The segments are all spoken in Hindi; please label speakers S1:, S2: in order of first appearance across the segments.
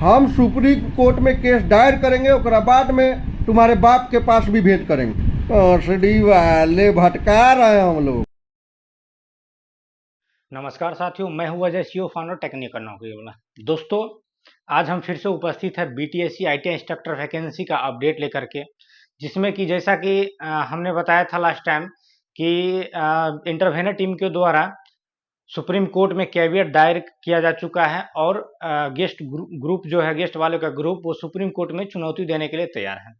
S1: हम सुप्रीम कोर्ट में केस दायर करेंगे, ओकरा बाद में तुम्हारे बाप के पास भी भेंट करेंगे। पसड़ी वाले भटका रहे हैं हम लोग।
S2: नमस्कार साथियों, मैं हूं अजय, सीईओ फाउंडर टेक्निकल नौकरी वाला। दोस्तों, आज हम फिर से उपस्थित है बीटीएससी आईटीआई इंस्ट्रक्टर वैकेंसी का अपडेट लेकर के, जिसमें कि जैसा कि हमने बताया था लास्ट टाइम कि इंटरवेनर टीम के द्वारा सुप्रीम कोर्ट में कैवियट दायर किया जा चुका है और गेस्ट ग्रुप जो है, गेस्ट वाले का ग्रुप, वो सुप्रीम कोर्ट में चुनौती देने के लिए तैयार है।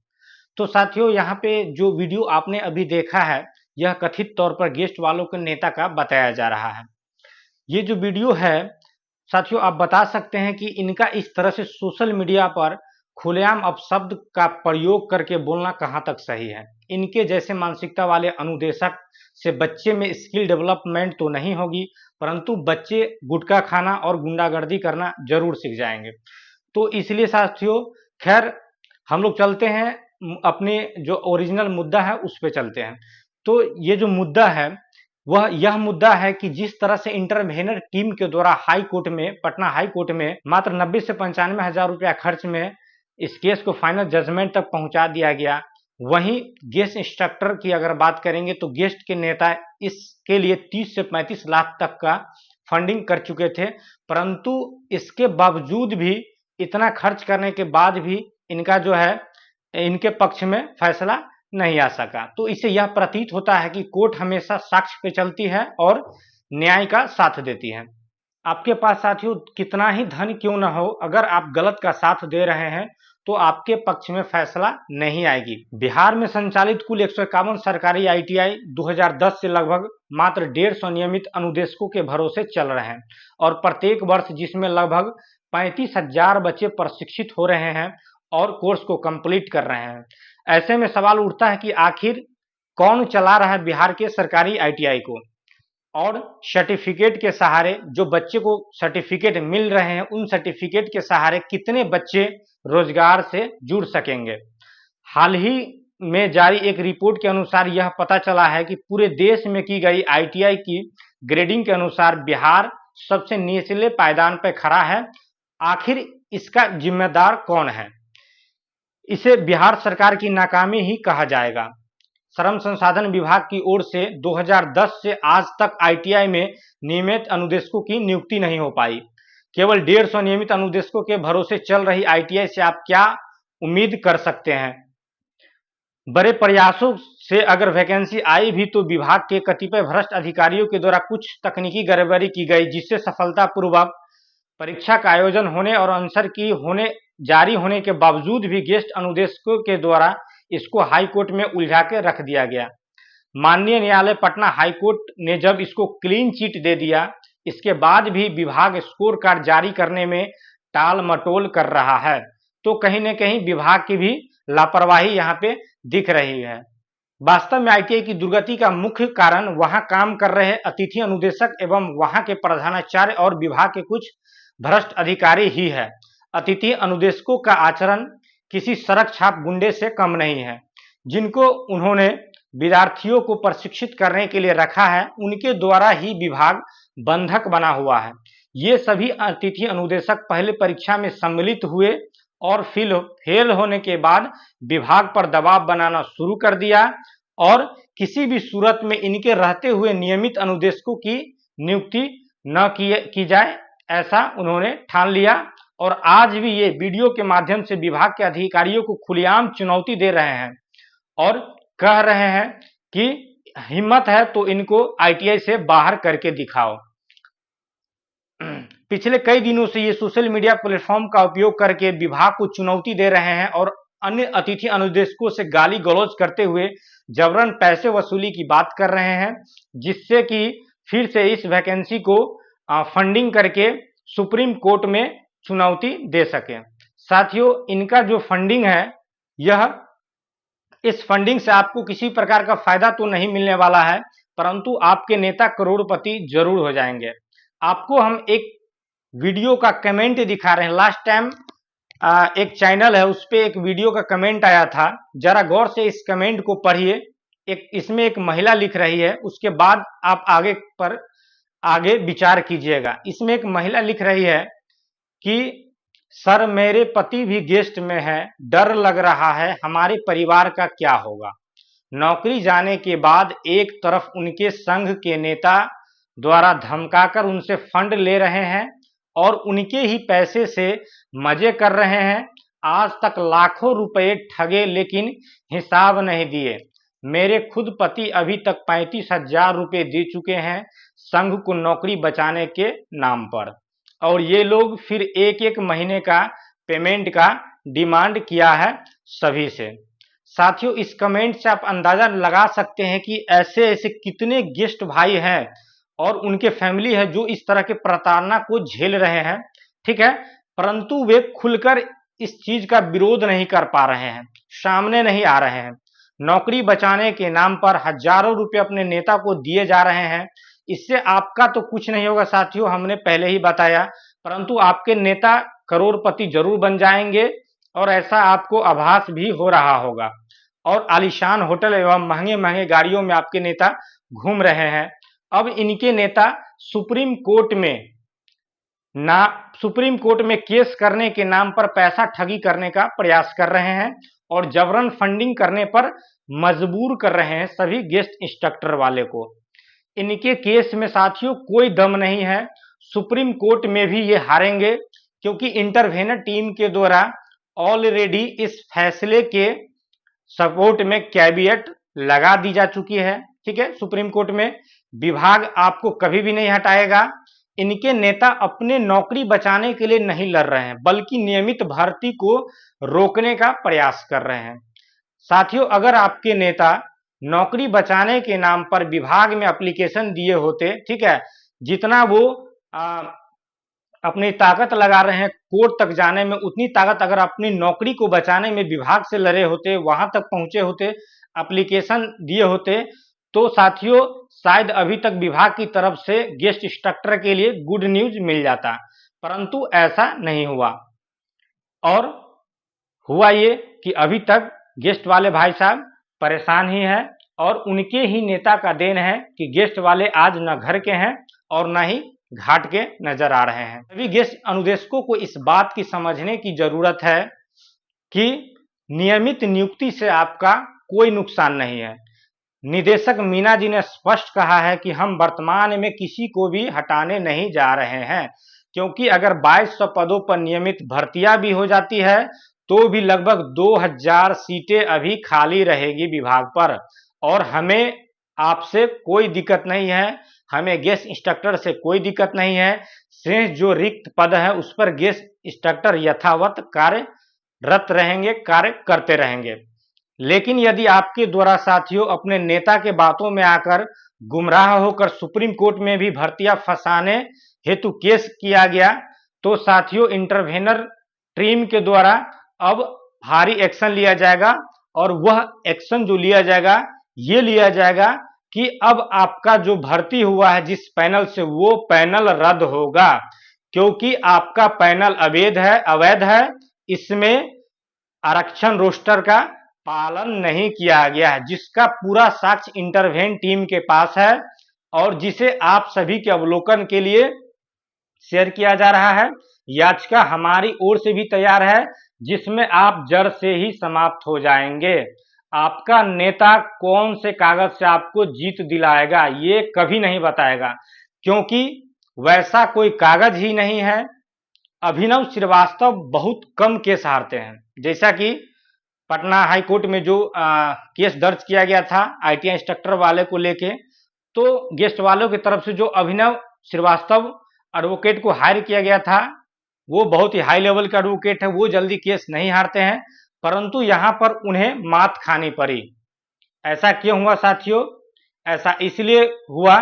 S2: तो साथियों, यहाँ पे जो वीडियो आपने अभी देखा है, यह कथित तौर पर गेस्ट वालों के नेता का बताया जा रहा है। ये जो वीडियो है साथियों, आप बता सकते हैं कि इनका इस तरह से सोशल मीडिया पर खुलेआम अपशब्द का प्रयोग करके बोलना कहां तक सही है। इनके जैसे मानसिकता वाले अनुदेशक से बच्चे में स्किल डेवलपमेंट तो नहीं होगी, परंतु बच्चे गुटखा खाना और गुंडागर्दी करना जरूर सीख जाएंगे। तो इसलिए साथियों, खैर हम लोग चलते हैं अपने जो ओरिजिनल मुद्दा है उस पर चलते हैं। तो ये जो मुद्दा है वह यह मुद्दा है कि जिस तरह से इंटरवेनर टीम के द्वारा हाई कोर्ट में, पटना हाई कोर्ट में मात्र 90 से 95 हजार रुपया खर्च में इस केस को फाइनल जजमेंट तक पहुंचा दिया गया, वहीं गेस्ट इंस्ट्रक्टर की अगर बात करेंगे तो गेस्ट के नेता इसके लिए 30 से 35 लाख तक का फंडिंग कर चुके थे, परंतु इसके बावजूद भी, इतना खर्च करने के बाद भी इनका जो है, इनके पक्ष में फैसला नहीं आ सका। तो इससे यह प्रतीत होता है कि कोर्ट हमेशा साक्ष्य पे चलती है और न्याय का साथ देती है। आपके पास साथियों कितना ही धन क्यों न हो, अगर आप गलत का साथ दे रहे हैं तो आपके पक्ष में फैसला नहीं आएगी। बिहार में संचालित कुल 151 सरकारी आईटीआई 2010 से लगभग मात्र 150 नियमित अनुदेशकों के भरोसे चल रहे हैं और प्रत्येक वर्ष जिसमें लगभग 35,000 बच्चे प्रशिक्षित हो रहे हैं और कोर्स को कंप्लीट कर रहे हैं। ऐसे में सवाल उठता है कि आखिर कौन चला रहा है बिहार के सरकारी आईटीआई को, और सर्टिफिकेट के सहारे जो बच्चे को सर्टिफिकेट मिल रहे हैं, उन सर्टिफिकेट के सहारे कितने बच्चे रोजगार से जुड़ सकेंगे। हाल ही में जारी एक रिपोर्ट के अनुसार यह पता चला है कि पूरे देश में की गई आईटीआई की ग्रेडिंग के अनुसार बिहार सबसे निचले पायदान पर खड़ा है। आखिर इसका जिम्मेदार कौन है? इसे बिहार सरकार की नाकामी ही कहा जाएगा। श्रम संसाधन विभाग की ओर से 2010 से आज तक आईटीआई में नियमित अनुदेशकों की नियुक्ति नहीं हो पाई। केवल 150 नियमित अनुदेशकों के भरोसे चल रही आईटीआई से आप क्या उम्मीद कर सकते हैं? बड़े प्रयासों से अगर वैकेंसी आई भी तो विभाग के कतिपय भ्रष्ट अधिकारियों के द्वारा कुछ तकनीकी गड़बड़ी की गई, जिससे सफलतापूर्वक परीक्षा का आयोजन होने और आंसर की जारी होने के बावजूद भी गेस्ट अनुदेशकों के द्वारा इसको हाई कोर्ट में उलझा के रख दिया गया। माननीय न्यायालय पटना हाई कोर्ट ने जब इसको क्लीन चिट दे दिया, इसके बाद भी विभाग स्कोर कार्ड जारी करने में टाल मटोल कर रहा है। तो कहीं न कहीं विभाग की भी लापरवाही यहाँ पे दिख रही है। वास्तव में आईटीआई की दुर्गति का मुख्य कारण वहां काम कर रहे अतिथि अनुदेशक एवं वहां के प्रधानाचार्य और विभाग के कुछ भ्रष्ट अधिकारी ही है। अतिथि अनुदेशकों का आचरण किसी सड़क छाप गुंडे से कम नहीं है। जिनको उन्होंने विद्यार्थियों को प्रशिक्षित करने के लिए रखा है, उनके द्वारा ही विभाग बंधक बना हुआ है। ये सभी अतिथि अनुदेशक पहले परीक्षा में सम्मिलित हुए और फेल होने के बाद विभाग पर दबाव बनाना शुरू कर दिया और किसी भी सूरत में इनके रहते हुए नियमित अनुदेशकों की नियुक्ति न की जाए, ऐसा उन्होंने ठान लिया। और आज भी ये वीडियो के माध्यम से विभाग के अधिकारियों को खुलेआम चुनौती दे रहे हैं और कह रहे हैं कि हिम्मत है तो इनको आईटीआई से बाहर करके दिखाओ। पिछले कई दिनों से ये सोशल मीडिया प्लेटफॉर्म का उपयोग करके विभाग को चुनौती दे रहे हैं और अन्य अतिथि अनुदेशकों से गाली गलौज करते हुए जबरन पैसे वसूली की बात कर रहे हैं, जिससे कि फिर से इस वैकेंसी को फंडिंग करके सुप्रीम कोर्ट में चुनौती दे सके। साथियों, इनका जो फंडिंग है, यह इस फंडिंग से आपको किसी प्रकार का फायदा तो नहीं मिलने वाला है, परंतु आपके नेता करोड़पति जरूर हो जाएंगे। आपको हम एक वीडियो का कमेंट दिखा रहे हैं। लास्ट टाइम एक चैनल है, उस पर एक वीडियो का कमेंट आया था, जरा गौर से इस कमेंट को पढ़िए। इसमें एक महिला लिख रही है, उसके बाद आप आगे विचार कीजिएगा। इसमें एक महिला लिख रही है कि सर मेरे पति भी गेस्ट में है, डर लग रहा है हमारे परिवार का क्या होगा। नौकरी जाने के बाद एक तरफ उनके संघ के नेता द्वारा धमकाकर उनसे फंड ले रहे हैं और उनके ही पैसे से मजे कर रहे हैं। आज तक लाखों रुपए ठगे लेकिन हिसाब नहीं दिए। मेरे खुद पति अभी तक 35,000 रुपए दे चुके हैं संघ को नौकरी बचाने के नाम पर, और ये लोग फिर एक एक महीने का पेमेंट का डिमांड किया है सभी से। साथियों, इस कमेंट से आप अंदाजा लगा सकते हैं कि ऐसे ऐसे कितने गेस्ट भाई हैं और उनके फैमिली है जो इस तरह के प्रताड़ना को झेल रहे हैं, ठीक है, परंतु वे खुलकर इस चीज का विरोध नहीं कर पा रहे हैं, सामने नहीं आ रहे हैं। नौकरी बचाने के नाम पर हजारों रुपए अपने नेता को दिए जा रहे हैं। इससे आपका तो कुछ नहीं होगा साथियों, हमने पहले ही बताया, परंतु आपके नेता करोड़पति जरूर बन जाएंगे और ऐसा आपको आभास भी हो रहा होगा। और आलीशान होटल एवं महंगे महंगे गाड़ियों में आपके नेता घूम रहे हैं। अब इनके नेता सुप्रीम कोर्ट में केस करने के नाम पर पैसा ठगी करने का प्रयास कर रहे हैं और जबरन फंडिंग करने पर मजबूर कर रहे हैं सभी गेस्ट इंस्ट्रक्टर वाले को। इनके केस में साथियों कोई दम नहीं है, सुप्रीम कोर्ट में भी ये हारेंगे, क्योंकि इंटरवेनर टीम के द्वारा ऑलरेडी इस फैसले के सपोर्ट में कैविएट लगा दी जा चुकी है, ठीक है। सुप्रीम कोर्ट में विभाग आपको कभी भी नहीं हटाएगा। इनके नेता अपने नौकरी बचाने के लिए नहीं लड़ रहे हैं, बल्कि नियमित भर्ती को रोकने का प्रयास कर रहे हैं। साथियों, अगर आपके नेता नौकरी बचाने के नाम पर विभाग में एप्लीकेशन दिए होते, ठीक है, जितना वो अपनी ताकत लगा रहे हैं कोर्ट तक जाने में, उतनी ताकत अगर अपनी नौकरी को बचाने में विभाग से लड़े होते, वहां तक पहुंचे होते, एप्लीकेशन दिए होते, तो साथियों शायद अभी तक विभाग की तरफ से गेस्ट इंस्ट्रक्टर के लिए गुड न्यूज मिल जाता, परंतु ऐसा नहीं हुआ। और हुआ ये कि अभी तक गेस्ट वाले भाई साहब परेशान ही हैं और उनके ही नेता का देन है कि गेस्ट वाले आज न घर के हैं और न ही घाट के नजर आ रहे हैं। सभी गेस्ट अनुदेशकों को इस बात की समझने की जरूरत है कि नियमित नियुक्ति से आपका कोई नुकसान नहीं है। निदेशक मीना जी ने स्पष्ट कहा है कि हम वर्तमान में किसी को भी हटाने नहीं जा रहे हैं, क्योंकि अगर 2200 पदों पर नियमित भर्तियां भी हो जाती है तो भी लगभग 2000 सीटें अभी खाली रहेगी विभाग पर, और हमें आपसे कोई दिक्कत नहीं है, हमें गेस्ट इंस्ट्रक्टर से कोई दिक्कत नहीं है। शेष जो रिक्त पद है उस पर गेस्ट इंस्ट्रक्टर यथावत कार्यरत रहेंगे, कार्य करते रहेंगे। लेकिन यदि आपके द्वारा साथियों अपने नेता के बातों में आकर गुमराह होकर सुप्रीम कोर्ट में भी भर्तियां फंसाने हेतु केस किया गया, तो साथियों इंटरवेनर टीम के द्वारा अब भारी एक्शन लिया जाएगा, और वह एक्शन जो लिया जाएगा ये लिया जाएगा कि अब आपका जो भर्ती हुआ है जिस पैनल से, वो पैनल रद्द होगा, क्योंकि आपका पैनल अवैध है। इसमें आरक्षण रोस्टर का पालन नहीं किया गया है, जिसका पूरा साक्ष्य इंटरवेन टीम के पास है और जिसे आप सभी के अवलोकन के लिए शेयर किया जा रहा है। याचिका हमारी ओर से भी तैयार है, जिसमें आप जड़ से ही समाप्त हो जाएंगे। आपका नेता कौन से कागज से आपको जीत दिलाएगा ये कभी नहीं बताएगा, क्योंकि वैसा कोई कागज ही नहीं है। अभिनव श्रीवास्तव बहुत कम केस हारते हैं, जैसा कि पटना हाई कोर्ट में जो केस दर्ज किया गया था आईटीआई इंस्ट्रक्टर वाले को लेके, तो गेस्ट वालों की तरफ से जो अभिनव श्रीवास्तव एडवोकेट को हायर किया गया था, वो बहुत ही हाई लेवल का एडवोकेट है, वो जल्दी केस नहीं हारते हैं, परंतु यहां पर उन्हें मात खानी पड़ी। ऐसा क्यों हुआ साथियों? ऐसा इसलिए हुआ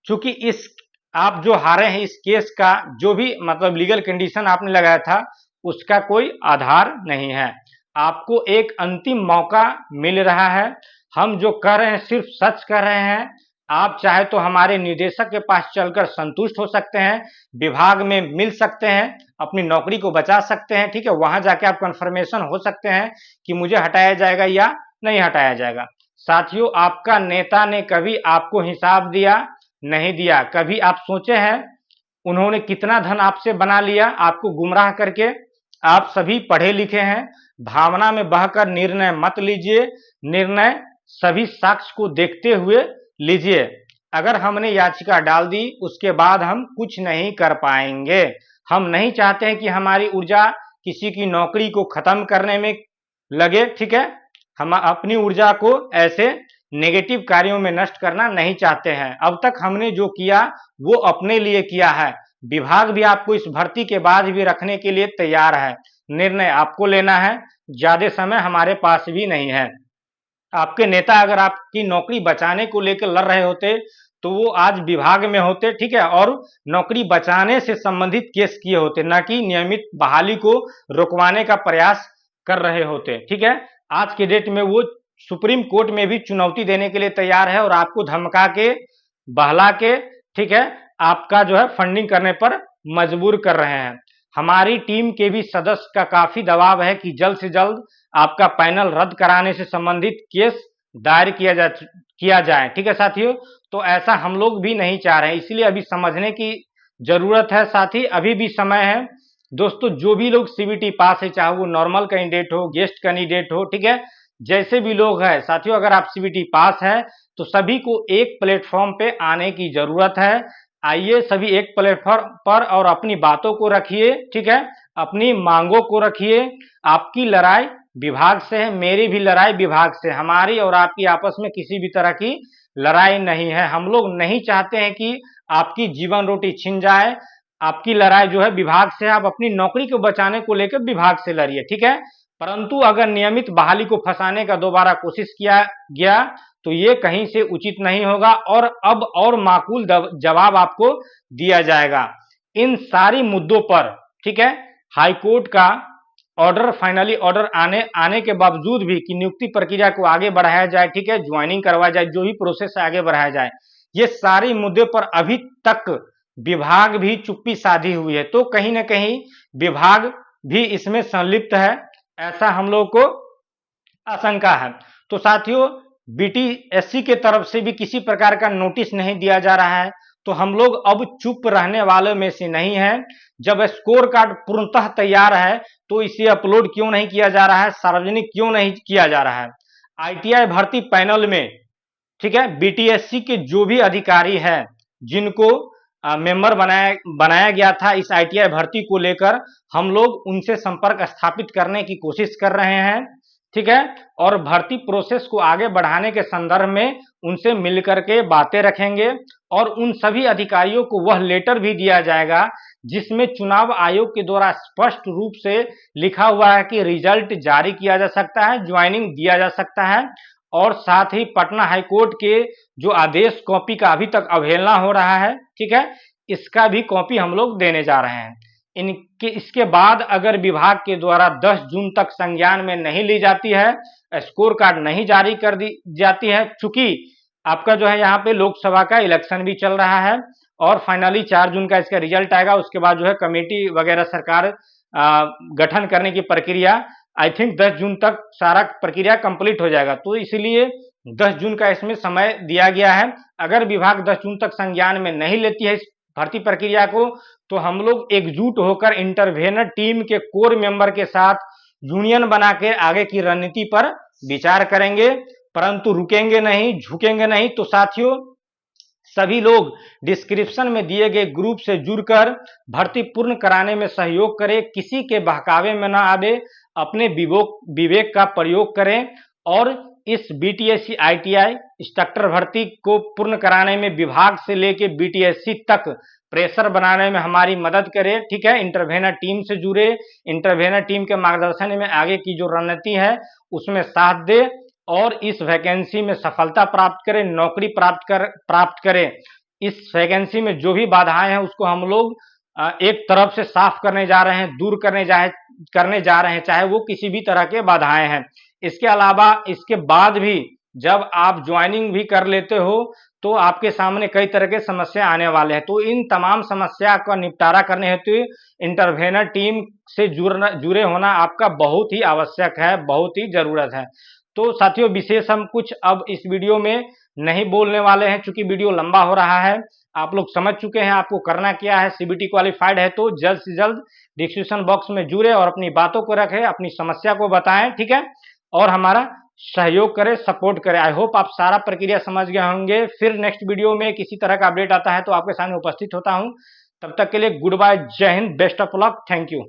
S2: क्योंकि इस आप जो हारे हैं इस केस का जो भी मतलब लीगल कंडीशन आपने लगाया था उसका कोई आधार नहीं है। आपको एक अंतिम मौका मिल रहा है, हम जो कह रहे हैं सिर्फ सच कर रहे हैं। आप चाहे तो हमारे निदेशक के पास चलकर संतुष्ट हो सकते हैं, विभाग में मिल सकते हैं, अपनी नौकरी को बचा सकते हैं, ठीक है, वहां जाके आप कंफर्मेशन हो सकते हैं कि मुझे हटाया जाएगा या नहीं हटाया जाएगा। साथियों, आपका नेता ने कभी आपको हिसाब दिया नहीं दिया? कभी आप सोचे हैं उन्होंने कितना धन आपसे बना लिया आपको गुमराह करके? आप सभी पढ़े लिखे हैं, भावना में बहकर निर्णय मत लीजिए, निर्णय सभी साक्ष्य को देखते हुए लीजिए। अगर हमने याचिका डाल दी उसके बाद हम कुछ नहीं कर पाएंगे। हम नहीं चाहते हैं कि हमारी ऊर्जा किसी की नौकरी को खत्म करने में लगे, ठीक है। हम अपनी ऊर्जा को ऐसे नेगेटिव कार्यों में नष्ट करना नहीं चाहते हैं। अब तक हमने जो किया वो अपने लिए किया है। विभाग भी आपको इस भर्ती के बाद भी रखने के लिए तैयार है। निर्णय आपको लेना है, ज्यादा समय हमारे पास भी नहीं है। आपके नेता अगर आपकी नौकरी बचाने को लेकर लड़ रहे होते तो वो आज विभाग में होते, ठीक है, और नौकरी बचाने से संबंधित केस किए होते, ना कि नियमित बहाली को रुकवाने का प्रयास कर रहे होते, ठीक है। आज के डेट में वो सुप्रीम कोर्ट में भी चुनौती देने के लिए तैयार है और आपको धमका के, बहला के, ठीक है, आपका जो है फंडिंग करने पर मजबूर कर रहे हैं। हमारी टीम के भी सदस्य का काफी दबाव है कि जल्द से जल्द आपका पैनल रद्द कराने से संबंधित केस दायर किया जाए, ठीक है साथियों। तो ऐसा हम लोग भी नहीं चाह रहे हैं, इसलिए अभी समझने की जरूरत है। साथ ही अभी भी समय है दोस्तों, जो भी लोग सीबीटी पास है, चाहे वो नॉर्मल कैंडिडेट हो, गेस्ट कैंडिडेट हो, ठीक है, जैसे भी लोग हैं साथियों, अगर आप सीबीटी पास है तो सभी को एक प्लेटफॉर्म पे आने की जरूरत है। आइए सभी एक प्लेटफॉर्म पर और अपनी बातों को रखिए, ठीक है, अपनी मांगों को रखिए। आपकी लड़ाई विभाग से है, मेरी भी लड़ाई विभाग से। हमारी और आपकी आपस में किसी भी तरह की लड़ाई नहीं है। हम लोग नहीं चाहते हैं कि आपकी जीवन रोटी छिन जाए। आपकी लड़ाई जो है विभाग से, आप अपनी नौकरी को बचाने को लेकर विभाग से लड़िए, ठीक है। परंतु अगर नियमित बहाली को फंसाने का दोबारा कोशिश किया गया तो ये कहीं से उचित नहीं होगा और अब और माकूल जवाब आपको दिया जाएगा। इन सारी मुद्दों पर, ठीक है, हाईकोर्ट का ऑर्डर, फाइनली ऑर्डर आने के बावजूद भी कि नियुक्ति प्रक्रिया को आगे बढ़ाया जाए, ठीक है, ज्वाइनिंग करवाया जाए, जो भी प्रोसेस है आगे बढ़ाया जाए, ये सारी मुद्दे पर अभी तक विभाग भी चुप्पी साधी हुई है। तो कहीं ना कहीं विभाग भी इसमें संलिप्त है, ऐसा हम लोग को आशंका है। तो साथियों, बीटीएससी के तरफ से भी किसी प्रकार का नोटिस नहीं दिया जा रहा है, तो हम लोग अब चुप रहने वालों में से नहीं है। जब स्कोर कार्ड पूर्णतः तैयार है तो इसे अपलोड क्यों नहीं किया जा रहा है, सार्वजनिक क्यों नहीं किया जा रहा है। आईटीआई भर्ती पैनल में, ठीक है, बीटीएससी के जो भी अधिकारी हैं जिनको मेंबर बनाया गया था इस आईटीआई भर्ती को लेकर, हम लोग उनसे संपर्क स्थापित करने की कोशिश कर रहे हैं, ठीक है, और भर्ती प्रोसेस को आगे बढ़ाने के संदर्भ में उनसे मिलकर के बातें रखेंगे और उन सभी अधिकारियों को वह लेटर भी दिया जाएगा जिसमें चुनाव आयोग के द्वारा स्पष्ट रूप से लिखा हुआ है कि रिजल्ट जारी किया जा सकता है, ज्वाइनिंग दिया जा सकता है। और साथ ही पटना हाईकोर्ट के जो आदेश कॉपी का अभी तक अवहेलना हो रहा है, ठीक है, इसका भी कॉपी हम लोग देने जा रहे हैं। इसके बाद अगर विभाग के द्वारा 10 जून तक संज्ञान में नहीं ली जाती है, स्कोर कार्ड नहीं जारी कर दी जाती है, चूंकि आपका जो है यहाँ पे लोकसभा का इलेक्शन भी चल रहा है और फाइनली 4 जून का इसका रिजल्ट आएगा। उसके बाद जो है कमेटी वगैरह सरकार गठन करने की प्रक्रिया, आई थिंक 10 जून तक सारा प्रक्रिया कंप्लीट हो जाएगा। तो इसलिए 10 जून का इसमें समय दिया गया है। अगर विभाग 10 जून तक संज्ञान में नहीं लेती है इस भर्ती प्रक्रिया को, तो हम लोग एकजुट होकर इंटरवेनर टीम के कोर मेंबर के साथ यूनियन बना के आगे की रणनीति पर विचार करेंगे, परंतु रुकेंगे नहीं, झुकेंगे नहीं। तो साथियों, सभी लोग डिस्क्रिप्शन में दिए गए ग्रुप से जुड़कर भर्ती पूर्ण कराने में सहयोग करें, किसी के बहकावे में ना आवे, अपने विवेक का प्रयोग करें और इस बीटीएससी आईटीआई इंस्ट्रक्टर भर्ती को पूर्ण कराने में विभाग से लेके बीटीएससी तक प्रेशर बनाने में हमारी मदद करें, ठीक है। इंटरवेनर टीम से जुड़े, इंटरवेनर टीम के मार्गदर्शन में आगे की जो रणनीति है उसमें साथ दे और इस वैकेंसी में सफलता प्राप्त करें, नौकरी प्राप्त करें। इस वैकेंसी में जो भी बाधाएं हैं उसको हम लोग एक तरफ से साफ करने जा रहे हैं, दूर करने जा रहे हैं, चाहे वो किसी भी तरह के बाधाएं हैं। इसके अलावा इसके बाद भी जब आप ज्वाइनिंग भी कर लेते हो तो आपके सामने कई तरह के समस्या आने वाले हैं। तो इन तमाम समस्या का निपटारा करने हेतु इंटरवेनर टीम से जुड़े होना आपका बहुत ही आवश्यक है, बहुत ही जरूरत है। तो साथियों विशेष हम कुछ अब इस वीडियो में नहीं बोलने वाले हैं, चूंकि वीडियो लंबा हो रहा है। आप लोग समझ चुके हैं आपको करना क्या है। सीबीटी क्वालिफाइड है तो जल्द से जल्द डिस्क्रिप्शन बॉक्स में जुड़े और अपनी बातों को रखें, अपनी समस्या को बताएं, ठीक है, और हमारा सहयोग करें, सपोर्ट करें। आई होप आप सारा प्रक्रिया समझ गए होंगे। फिर नेक्स्ट वीडियो में किसी तरह का अपडेट आता है तो आपके सामने उपस्थित होता हूं। तब तक के लिए गुड बाय, जय Hind, best of luck, thank you.